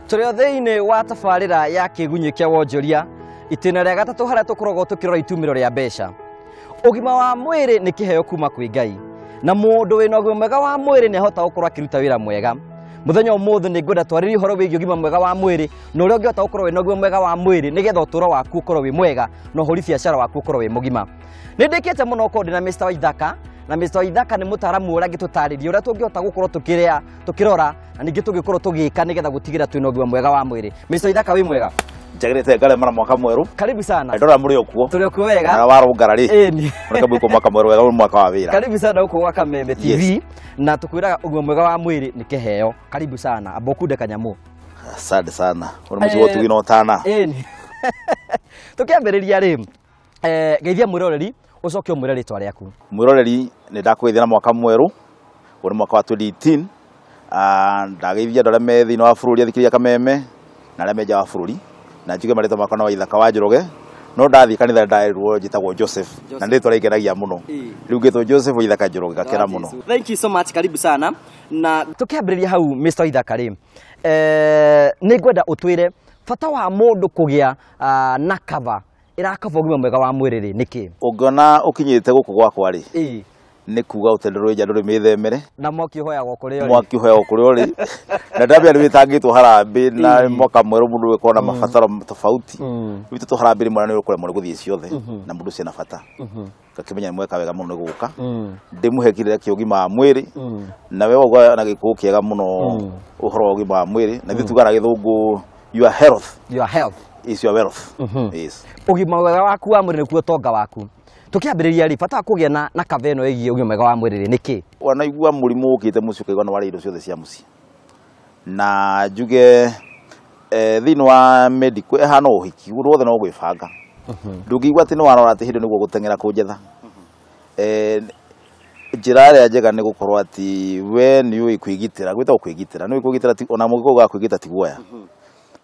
Tũrĩ thĩinĩ wa tabarĩra ya kĩgunyĩ kĩa wonjoria itĩna rĩa gatatũ harĩa tũkoragwo tũkĩrora itumĩro rĩa mbeca. Ũgima wa mwĩrĩ nĩ kĩheo kuma kwĩ Ngai, na mũndũ wĩna ũgima mwega wa mwĩrĩ nĩ ahota gũkorwo akĩruta wĩra mwega. Mũthenya ũmũthĩ nĩ ngwenda twarĩrie ũhoro wĩgiĩ ũgima mwega wa mwĩrĩ na ũrĩa ũngĩhota gũkorwo wĩna ũgima mwega wa mwĩrĩ nĩgetha ũtũũro waku ũkorwo wĩ mwega na ũhũri biacara waku ũkorwo wĩ mũgima. Nĩ ndĩkĩte mũno gũkorwo ndĩ na Mr. Waithaka, na Mr. Waithaka nĩ mũtaaramu ũrĩa angĩtũtarĩria ũrĩa tũngĩhota gũkorwo tũkĩrora na ningĩ tũngĩkorwo tũgĩka nĩgetha gũtigĩra twĩna ũgima mwega wa mwĩrĩ. Mr. Waithaka wĩ mwega? Njagirite ngaremara mwaka mweru. Karibu sana. Ndora muri okuo. Turi okuo wega. Na warungara ri. Eni. Mureka bwiko mwaka mweru wega mwaka wa wira. Karibu sana huko kwa Kameme TV. Na tukwiraga ũgima mwega wa mwĩrĩ nĩ kĩheo. Karibu sana. Abokunde kanyamu. Asante sana. Uri muzi wotu wino tana. Eni. Tukiambĩrĩria rĩ geithia mwĩroreri ucoke ũmwĩre rĩtwa rĩaku. Mwĩroreri nĩ ndakwĩthia na mwaka mweru. Uri mwaka wa 2018. Ndageithia ndore me thĩinĩ wa bũrũri athikiria Kameme na arĩa menja wa bũrũri. Na njuge marĩtwa makwa no Waithaka wa Njoroge. No ndathi kanitha ndaĩrwo njĩtagwo Joseph. Na ndĩtwa rĩngenagia mũno. Rĩu ngĩtwo Joseph Waithaka Njoroge gakena mũno. Thank you so much, karibu sana. Na tukiambĩrĩria hau Mr. Waithaka rĩ nĩ ngwenda ũtwĩre bata wa mũndũ kũgĩa na cover irakaba ũgima mwega wa mwĩrĩ rĩ nĩkĩ? Ũngĩona ũkinyĩte gũkũ gwakwa rĩ nĩ kuga ũtendero nja ndũrĩ mĩthemere na mwaki ũhoyagwo kũrĩ ũrĩ na ndambia nĩ wĩtangĩtwo harambĩ na mwaka mwerũ mũndũ wĩkorwo na mabataro tofauti witũ tũharambĩ rĩmwe nĩ ũkũremwo nĩ gũthiĩ ciothe na mũndũ ciĩna bata gakĩmenya mweka wega mũno nĩ gũka ndĩmũhe kĩrĩra kĩa ũgima wa mwĩrĩ na we ũgwa na gĩkũũ kĩega mũno ũhoro wa ũgima wa mwĩrĩ na ithuĩ tugaga gĩthũngũ your health is your wealth. Yes. Ũgima mwega waku wa mwĩrĩ nĩkuo ũtonga waku. Tukiambĩrĩria rĩ bata wa kũgĩa na cover ĩno ĩgiĩ ũgima mwega wa mwĩrĩ nĩkĩ? Wanaigua mũrimũ ũkĩte mũciĩ ũkaigua nĩ warĩa indo ciothe cia mũciĩ na njuge thĩinĩ wa medical ehana ũhiki ũndũ wothe no gwĩbanga ndũngĩigua atĩ nĩ warora atĩ hĩndĩ nĩguo gũteng'era kũnjetha njĩra ĩrĩa njega nĩ gũkorwo atĩ we nĩ ũĩ kwĩgitĩra gwĩtagwo kwĩgitĩra nĩ ũĩ kwĩgitĩra ona mũgĩkũyũ ga kwĩgita ti guoya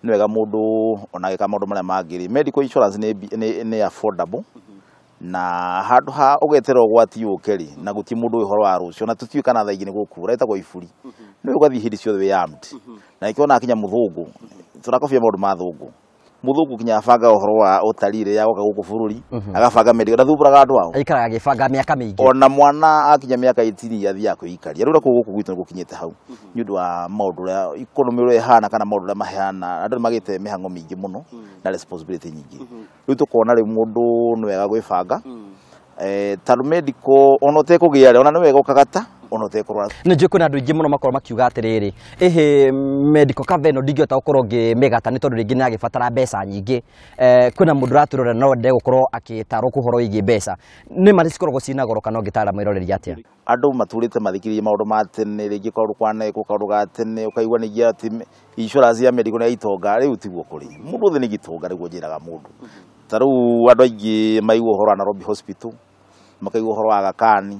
nĩ wega mũndũ ona agĩka maũndũ marĩa mangĩ medical insurance nĩ affordable na handũ ha ũgetera ũgwati ũke rĩ na gũtirĩ mũndũ ũhoro wa rũcio na tũtiũĩ kana thaa ingĩ nĩ gũkura etagwo iburi nĩ ũgathiĩ hĩndĩ ciothe wĩ armed na ikiona akinya mũthũngũ tũrakobia maũndũ ma thũngũ mũthũngũ kinya abanga ũhoro wa ũtarire ya goka gũkũ bũrũri agabanga medical ndathubũraga andũ ao aikaraga agĩbanga mĩaka mĩingĩ ona mwana akinya mĩaka 18 athiaga kwĩikaria rĩu nakũu gũkũ gwitũ nĩ gũkinyĩte hau nĩ ũndũ wa maũndũ ũrĩa economy ũrĩa ĩhana kana maũndũ ũrĩa mahana andũ nĩ magĩte mĩhang'o mĩingĩ mũno na responsibility nyingĩ rĩu tũkona rĩu mũndũ nĩ wega gwĩbanga tondũ medical ona ũtekũgĩa rĩ ona nĩ wega ũkagata ona ũtekũrwara nĩ njũĩ kwĩna andũ aingĩ mũno makorwo makiuga atĩrĩrĩ medical cover ĩno ndingĩhota gũkorwo ngĩmĩgata nĩ tondũ rĩngĩ nĩ agĩbatara mbeca nyingĩ kwĩna mũndũ ũratwĩrora no ende gũkorwo agĩtarwo kũhoro wĩgiĩ mbeca nĩ marĩ cikoragwo ciĩna goro kana ũngĩtara mwĩroreri atĩa? Andũ matũrĩte mathikĩrĩrie maũndũ ma tene rĩngĩ kaũndũ kwanekwo kaũndũ ga tene ũkaigua nĩngĩ atĩ insurance ya medical nĩ itonga rĩu tiguo kũrĩ mũndũ othe nĩ gĩtonga nĩguo njĩraga mũndũ ta rĩu andũ aingĩ maigua ũhoro wa Nairobi Hospital makaigua ũhoro wa Aga Khan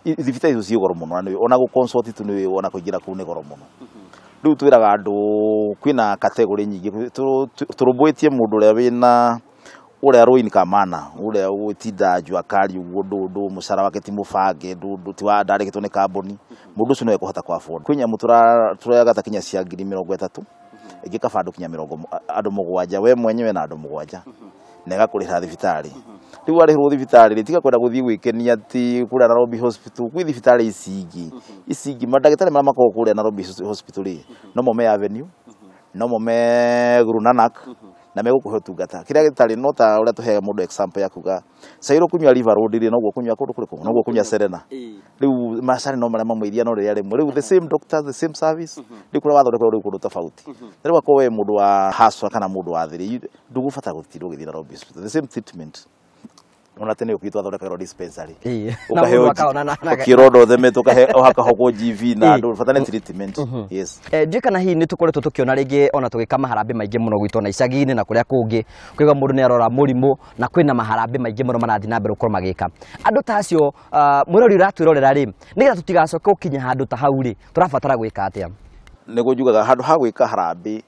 thibitarĩ icio ciĩ goro mũno ona gũ-consult tu nĩ ona kũingĩra kũu nĩ goro mũno rĩu twĩraga andũ kwĩna category nyingĩ tũrũmbũĩtie mũndũ ũrĩa wĩna ũrĩa low income mana ũrĩa gwĩtinda njua kari ũguo ndũndũ mũcara wake ti mũbange ndũndũ ti wa ndarĩkĩtwo nĩ kambuni mũndũ ũcio no ekũhota kũ afford kwĩ nyamũ tũragata kinya cia 30,000 ĩngĩ kaba andũ kinya andũ mũgwanja we mwenyewe na andũ mũgwanja na ĩgakũrĩha thibitarĩ rĩu warĩhĩrwo thibitarĩ rĩ tiga kwenda gũthiĩ gwĩkenia atĩ kũrĩa Nairobi Hospital kwĩ thibitarĩ ici ingĩ mandagĩtarĩ marĩa makoragwo kũrĩa Nairobi Hospital rĩ no mo me Avenue no mo me Guru Nanak na megũkũhe ũtungata kĩrĩa gĩtarĩ no ta ũrĩa tũheaga mũndũ example ya kuga Cairo kunyua River Road rĩ noguo kunyua kũndũ kũrĩkũ noguo kunyua Serena rĩu macani no marĩa mamũithia no rĩrĩa rĩmwe rĩu the same doctors the same service rĩu kũrĩa wathondekwo rĩu kũndũ tofauti rĩu akorwo we mũndũ wa haswa kana mũndũ wa thĩrĩ ndũgũbatara gũtinda ũgĩthiĩ Nairobi Hospital the same treatment ona tene ũkĩtwo athondekagĩrwo dispensary ũkaheo ũkĩrodo themete ũkahakahogwo GV na andũ bata nĩ treatment. Yes. Njuĩ kana hihi nĩ tũkoretwo tũkĩona rĩngĩ ona tũgĩka maharambĩ maingĩ mũno gwitũ na icagi-inĩ na kũrĩa kũngĩ kũiga mũndũ nĩ arora mũrimũ na kwĩna maharambĩ maingĩ mũno marathiĩ na mbere gũkorwo magĩka andũ ta acio mwĩrori ũratwĩrorera rĩ nĩgetha tũtigacoke gũkinya handũ ta hau rĩ tũrabatara gwĩka atĩa? Nĩguo njugaga handũ ha gwĩka harambĩ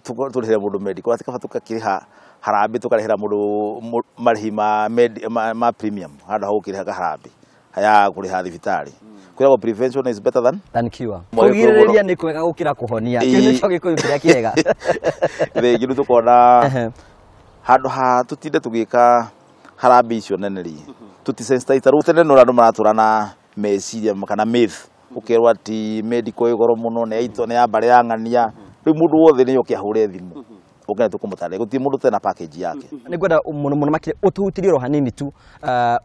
tũrĩhĩre mũndũ medical atikaba tũkakĩrĩha harambĩ tũkarĩhĩra mũndũ marĩhi ma premium handũ ha gũkĩrĩha harambĩ ya kũrĩha thibitarĩ kwiragwo prevention is better than cure. Kugirĩrĩria nĩ kwega gũkĩra kũhonia. Kĩu nĩkĩo gĩkũyũ kĩrĩa kĩega. Thengi nĩ tukona handũ ha tutinde tugĩka harambĩ icio nene ri tutisensitize rĩu tene no andũ maratũra na meciria kana myth ũkerwo ati medical igoro mũno nĩ aitwo nĩ ambare ya ng'ania rĩu mũndũ wothe nĩ yokia hũre thimũ ũkene tũkũmũtarĩria gũtirĩ mũndũ tena package yake. Nĩ ngwenda mũno makĩria ũtũhutirie ro hanini tu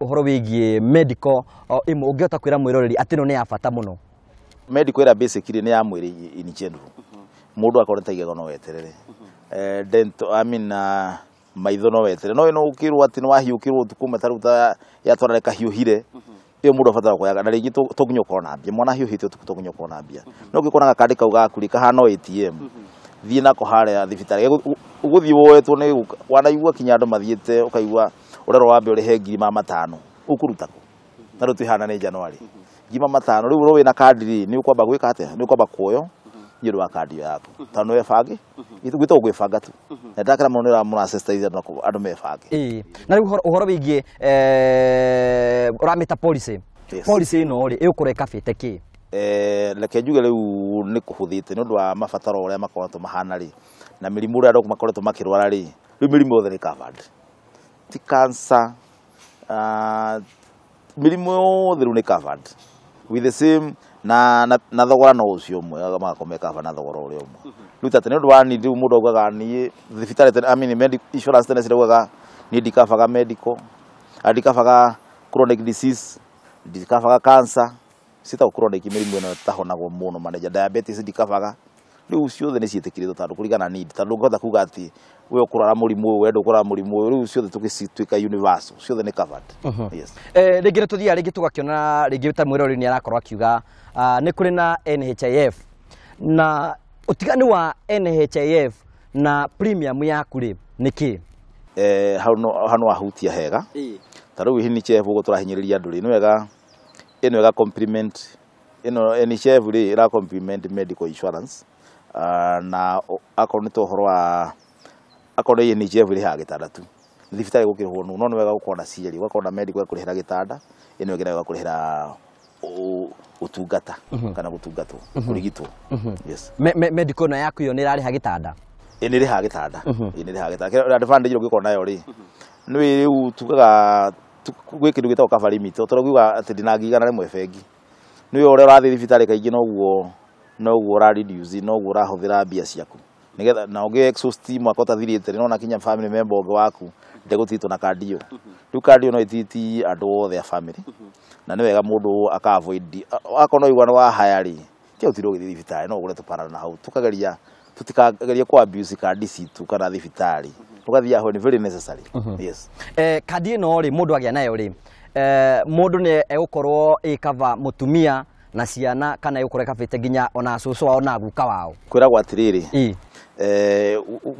ũhoro wĩgiĩ medical ĩmwe ũngĩhota kwĩra mwĩroreri atĩ no nĩ ya bata mũno. Medical ĩrĩa basically nĩ ya mwĩrĩ in general mũndũ akorete igego no weterere dental maitho no weterere no ĩno ũkĩrwo atĩ nĩ wahiũkĩrwo ũtukũ metaruta yatwarareka hiũhire iyo mũndũ abatara kuoyaga na rĩngĩ tũgunyũ kona mbia mwana hiũhĩte ũtukũ tũgunyũ kona mbia no ũngĩkona gakandi kau gaku kahana ATM thiĩ nako harĩa thibitarĩ ũgũthiĩ woetwo nĩ wanaigua kinya andũ mathiĩte ũkaigua ũrero wambe ũrĩhe 5,000 ũkũruta kũ na rĩu twĩhana nĩ January 5,000 rĩu ũrĩ na kandi nĩ ũkwamba gwĩka atĩa nĩ ũkwamba kuoyo nĩ ũndũ wa kandi yaku tondũ nĩ webange gwĩtwo gwĩbanga tu na ndakĩra mũno mũra sensitize andũ mebange. Na rĩu ũhoro wĩgiĩ ũramĩta policy ĩno rĩ ĩgũkorwo ĩkabĩte kĩ? Reke njuge rĩu nĩ kũhũthĩte nĩ ũndũ wa mabataro ũrĩa makoretwo mahana rĩ na mĩrimũ ũrĩa andũ makoretwo makĩrwara rĩ rĩu mĩrimũ yothe nĩ covered ti cancer mĩrimũ yothe rĩu nĩ covered with the same na thogora no ũcio ũmwe magakorwo mekaba na thogora ũrĩa ũmwe rĩu tatĩ nĩ ũndũ wa nindi rĩu mũndũ augaga niĩ thibitarĩ medical insurance tene ciraugaga niĩ ndikabaga medical ndikabaga chronic disease ndikabaga cancer sita chronic mĩrimũ ĩno tahonagwo mũno manager diabetes ndikabaga rĩu ciothe nĩ ciĩtĩkĩrĩtwo tondũ kũringana need tondũ ngota kuga atĩ we ũkũrara mũrimũ ũyũ wenda ũkũrara mũrimũ ũyũ rĩu ciothe tũgĩtuĩka universal ciothe nĩ covered. Yes. Rĩngĩ tũthiaga rĩngĩ tũgakĩona rĩngĩ ta mwĩroreri nĩ arakorwo akiuga nĩ kũrĩ na NHIF na ũtiganu wa NHIF na premium yaku rĩ nĩkĩ? Hau no ahutia hega ta rĩu NHIF ũguo tũrahinyĩrĩria andũ rĩ nĩ wega ĩno ĩga compliment ĩno NHIF rĩ ĩra compliment medical insurance na akorwo nĩ tohoro wa akorwo nĩ NHIF rĩ ha gĩtanda tu thibitarĩ gũkĩrĩhwo no nĩ wega gũkorwo na ciĩrĩ ũgakorwo na medical kũrĩhĩra gĩtanda ĩno ĩgĩra gũkũrĩhĩra ũtungata kana gũtungatwo kũrigitwo. Yes. Medical no yaku yo nĩ ĩrarĩha gĩtanda nĩ ĩrĩha gĩtanda nĩ ĩrĩha gĩtanda advantage ũngĩkorwo nayo rĩ nĩ rĩu tugaga gwĩ kĩndũ gĩtagwo cover limit tũrauga atĩ ndinangigana rĩmwe bengi nĩ ũrĩa ũrathiĩ thibitarĩ kaingĩ noguo ũra reduce noguo ũrahũthĩra mbia ciaku nigetha na ũngĩ exhaust mwaka ũtathirĩte no nakinya family member ũngĩ waku ndegũtitwo na kandi ĩyo rĩu kandi ĩyo no ĩtiti andũ othe a family na nĩ wega mũndũ aka avoid akorwo no igwana wa haya rĩ kĩo tiro gĩthiĩ thibitarĩ no ũgũre tũparana na hau tũtikageria ku abuse kandi citu kana thibitarĩ tugathiĩ aho ni very necessary. Yes. Kandi ĩno rĩ mũndũ agĩa nayo rĩ mũndũ nĩ egũkorwo ĩkava mũtumia na ciana kana egũkorwo ĩkavĩte nginya ona cũcũ wao na guka wao kwĩragwo atĩrĩrĩ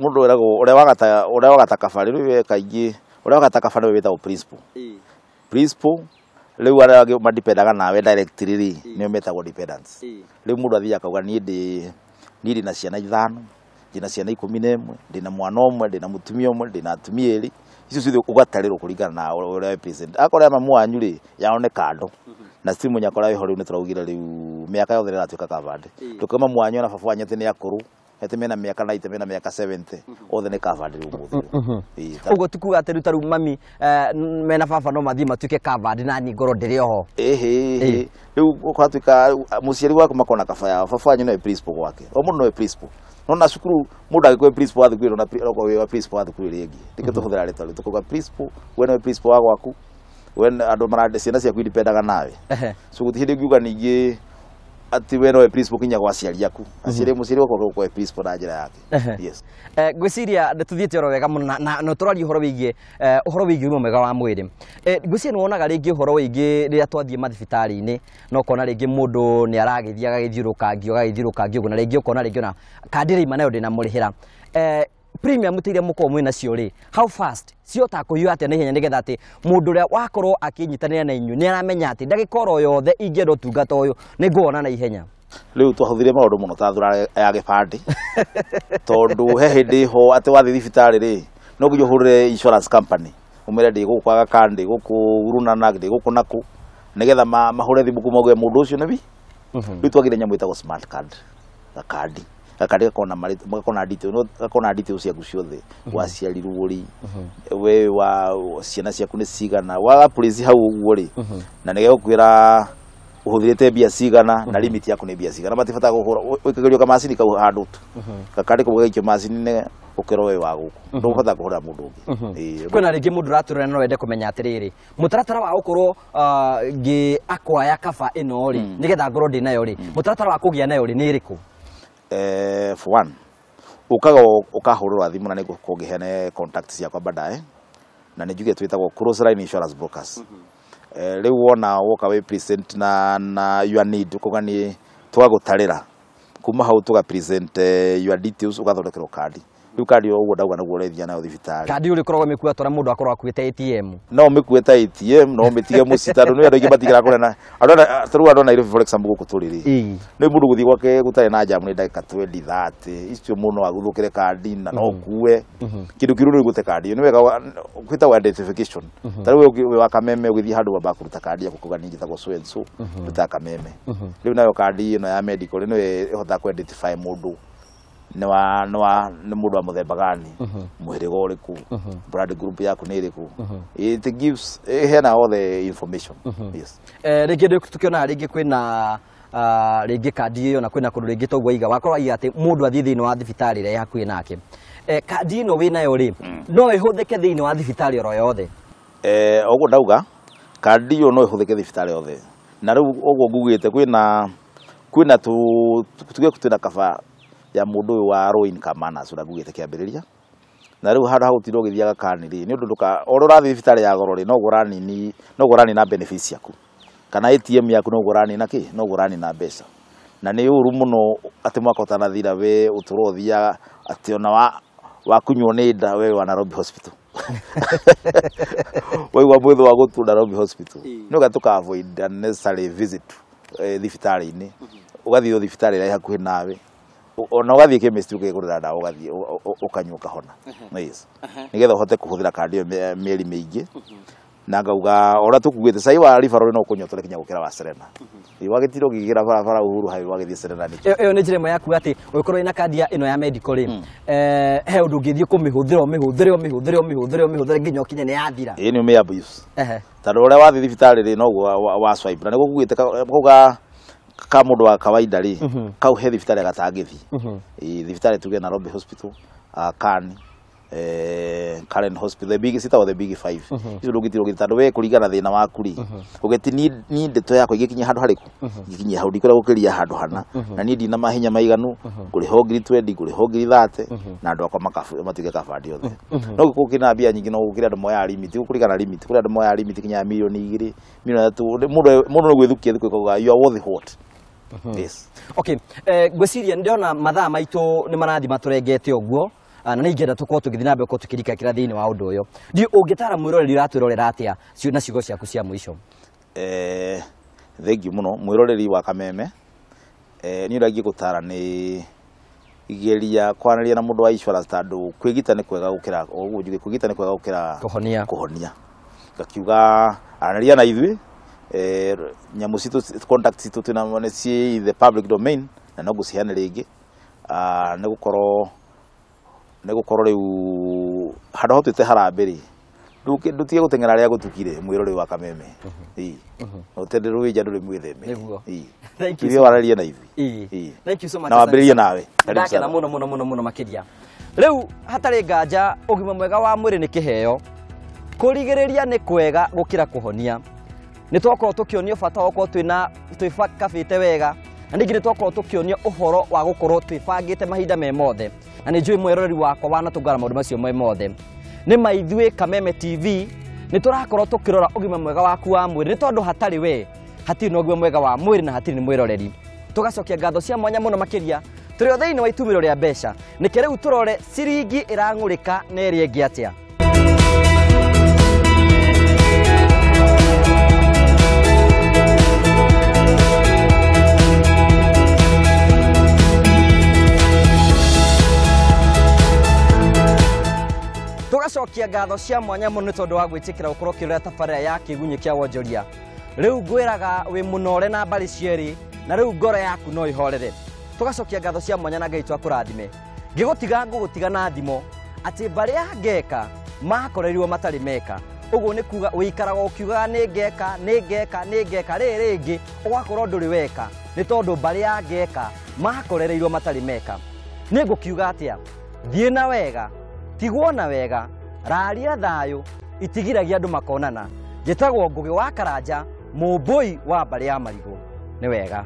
mũndũ ũrĩa wagata kabarĩ rĩu kaingĩ ũrĩa wagata kabarĩ we wĩtagwo principal rĩu arĩa madipendaga nawe directly rĩ nĩo metagwo dependents rĩu mũndũ athiĩ akauga niĩ ndĩ na ciana 5 ndĩ na ciana 11 ndĩ na mwana ũmwe ndĩ na mũtumia ũmwe ndĩ na atumia erĩ icio ciothe ũgatarĩrwo kũringana na ũrĩa present akorwo mamu wanyu rĩ yao nĩ kando na stimu nyakora iho rĩu nĩ tũraugire rĩu mĩaka yothe ĩratuĩka covered tũkama mwanyu na baba wanyu atĩ nĩ akũrũ atĩ mena mĩaka 90 mena mĩaka 70 othe nĩ covered rĩu mũthĩ ũguo tukuga atĩ rĩu tarĩu mami mena baba no mathiĩ matuĩke covered na ni ngoro ndĩrĩ oho rĩu ũkatuĩka mũciari waku makona kaba yao baba wanyu no principal gwake o mũndũ no principal no na cukuru mũndũ agĩkũhe principal wa thukuru na wa principal wa thukuru ĩrĩa ĩngĩ ndĩkĩ tũhũthĩra rĩtwa rĩu tũkuga principal we no principal wa gwaku we andũ marande ciana ciaku idipendaga nawe so gũtirĩ ngiuga ningĩ ati we no principal kinya gwa ciari yaku aciari mũciari wako kwa principal na njĩra yake. Yes. Gwĩciria tũthiĩte oro wega mũno na tũraria ũhoro wĩgiĩ ũgima mwega wa mwĩrĩ gwĩciria nĩ wonaga rĩngĩ ũhoro wĩgiĩ rĩrĩa twathiĩ mathibitarĩ-inĩ no kona rĩngĩ mũndũ nĩ aragĩthiĩ agagĩthiũrũkangio ũguo na rĩngĩ ũkona rĩngĩ ona kandi ĩraima nayo ndĩnamũrĩhĩra premium tĩiria mũkorwo mwĩna cio rĩ how fast ciota kũhiũha atĩa na ihenya nĩgetha atĩ mũndũ ũrĩa wakorwo akĩnyitanĩra na inyuĩ nĩ aramenya atĩ ndagĩka oro yothe ingĩenda ũtungata ũyũ nĩ ngũona na ihenya. Rĩu twahũthĩrire maũndũ mũno ta thura ya gĩbandĩ tondũ he hĩndĩ ho atĩ wathiĩ thibitarĩ rĩ no nginya ũhũrĩre insurance company ũmere ndĩ gũkũ kwaga kandi gũkũ Urunana ndĩ gũkũ naku nigetha mahure thimu kumoge mundu ucio nibi riu twagire nyamu itagwo smart card gakadi gakona details ciaku ciothe waciarirwo ri we wa ciana ciaku ni cigana wa police hau uguo ri na nigegukwira uhuthirite mbia cigana na limit yaku ni mbia cigana matibata guhura wikagerio ka macini kau handu tu gakadi ko gikio macini ne ukero we wa guku ndubata kuhura mundu ungi kwena ringi mundu raturana no wende kumenya atiriri mutaratara wa gukorwo akwaya kaba ino ri nigetha ngoro ndi nayo ri mutaratara wa kugia nayo ri ni iriku for one ukahurwa thimu na niguo kungihene contacts yakwa baadaye na nijuge twitagwo cross line insurance brokers riu wona woka we present na your need ukugani twagutarira kuma hau tuga present your details ugathondekerwo kadi riu kadi uguo ndauga naguo urethia nayo thibitari kadi uri korwo mekua tora mundu akorwo akuite ATM no mekueta ATM no metige musitaro ni andu ingi batigara kurena adona ile for example guku turiri ni mundu guthii gwake gutare na jamu ni ndagika 20-30 icio muno aguthukire kadi na no kuwe kindu kiru ni gute kadi ni wega kwita wa identification tari we wa kameme ugithi handu wa bakuruta kadi ya kukuga ningi tago swenso ruta kameme riu nayo kadi ino ya medical ni ihota ku identify mundu ni mundu wa muthemba gani muhirigo uriku blood group yaku ni iriku it gives hena all the information yes ringi tukiona ringi kwina ringi kadi iyo na kwina kundu ringi togwa iga wakorwo iga ati mundu athii thiini wa thibitari ri hakuhi nake kadi ino wina yo ri no ihuthike thiini wa thibitari oro yothe oguo ndauga kadi iyo no ihuthike thibitari yothe na riu oguo ngugite kwina tuge kutuna kaba ya mundu wa low income earners uragugite kiambiriria na riu handu hau tiro githiaga kaniri ni undu nduka oro rathi thibitari ya goro ri no gurani na benefits yaku kana ATM yaku no gurani na ki no gurani na mbeca na ni uru muno ati mwaka utanathira we uturothia ati ona wa kunywo ni nda we wa Nairobi hospital we wa mwetho wa gutu Nairobi hospital no gatuka avoid unnecessary visit thibitari ni ugathio thibitari ira hakuhi nawe ona ugathie chemist ukigurira ndawa ugathie ukanyuka hona yes nigetha uhote kuhuthira kadi yo mieri mingi na ngauga ora tukugite sai wa referral no kunyotore kinya gukira wa Serena wagitiro gigira bara Uhuru hai wagithie Serena ni iyo ni njiremo yaku ati ukorwo ina kadi ino ya medical ri he undu ngithie kumihudhira nginya kinye ni yathira ni ume abuse tando ora wathi thibitari ri no wa swipe na niguo kugite kuga ka mundu wa kawaida ri kau he thibitari gatangithi thibitari tuge Nairobi hospital kan Karen hospital the big big 5 icio ndugitiro gitando we kuringana thina waku ri ugeti ni ndeto yako igikinya handu hariku igikinya hau ndikora gukiria handu hana na ni ndina mahinya maiganu kuri hogiri 20 kuri hogiri 30 na andu akwa matige kabandi yothe no gukina mbia nyingi no gukira andu moya limit gukurigana limit kuri andu moya limit kinya milioni 2 milioni 3 mundu no gwithukia thikuga you are worth what yes okay gweciria ndiona mathaa maitu ni marathi maturengete oguo na ningenda tukorwo tugithii nambe uko tukirika kira thiini wa undu uyu ndi ungitara mwiroreri ratwirorera atia ciuna ciugo ciaku cia mwisho thengi muno mwiroreri wa kameme ni uragie gutara ni igeria kwanaria na mundu wa insurance tandu kwigita ni kwega gukira uguo njuge kwigita ni kwega gukira kuhonia gakiuga anaria na ithui nyamu citu contact citu twina ci the public domain na no guciana ringi ni gukorwo riu handu ho twite harambiri ndutige gutengera ria gutukire mwirori wa kameme utende ruija nduri mwitheme iyo wararia na ithi thank you so much na wambiririe nawe ndakena muno makiria riu hatari nganja ugima mwega wa mwiri ni kiheo kurigiriria ni kwega gukira kuhonia ni twakorwo tukionio bata wako twibakabite wega na ningi ni twakorwo tukionio uhoro wa gukorwo twibangite mahinda me mothe na ni njui mwiroreri wakwa wanatungara maundu macio me mothe ni maithue Kameme TV ni turakorwo tukirora ugima mwega waku wa mwiri ni tondu hatari we hatiri no ugima mwega wa mwiri na hatiri ni mwiroreri tugacokia ngatho cia mwanya muno makiria turi thiini wa itumiro ria mbeca ni kiriu turore ciringi irangurika na iri ingi atia tugacokia ngatho cia mwanya muno ni tondu wa gwitikira ukorwo kirora tabarira ya kigunyi kia wonjoria riu ngwiraga wi munore na mbari cieri na riu ngoro yaku no ihorere tugacokia ngatho cia mwanya na Ngai twakurathime ngigutiga ngugutiga na thimo ati mbari ya ngeka makorerirwo matari meka uguo ni kuga uikaraga ukiugaga ni ngeka ringi ugakorwo nduri weka ni tondu mbari ya ngeka makorerirwo matari meka ni ngukiuga atia thie na wega tigwo na wega raria thayo itigiragia andu makonana njitagwo Ngugi wa Karanja mumbui wa mbari ya Marigu ni wega.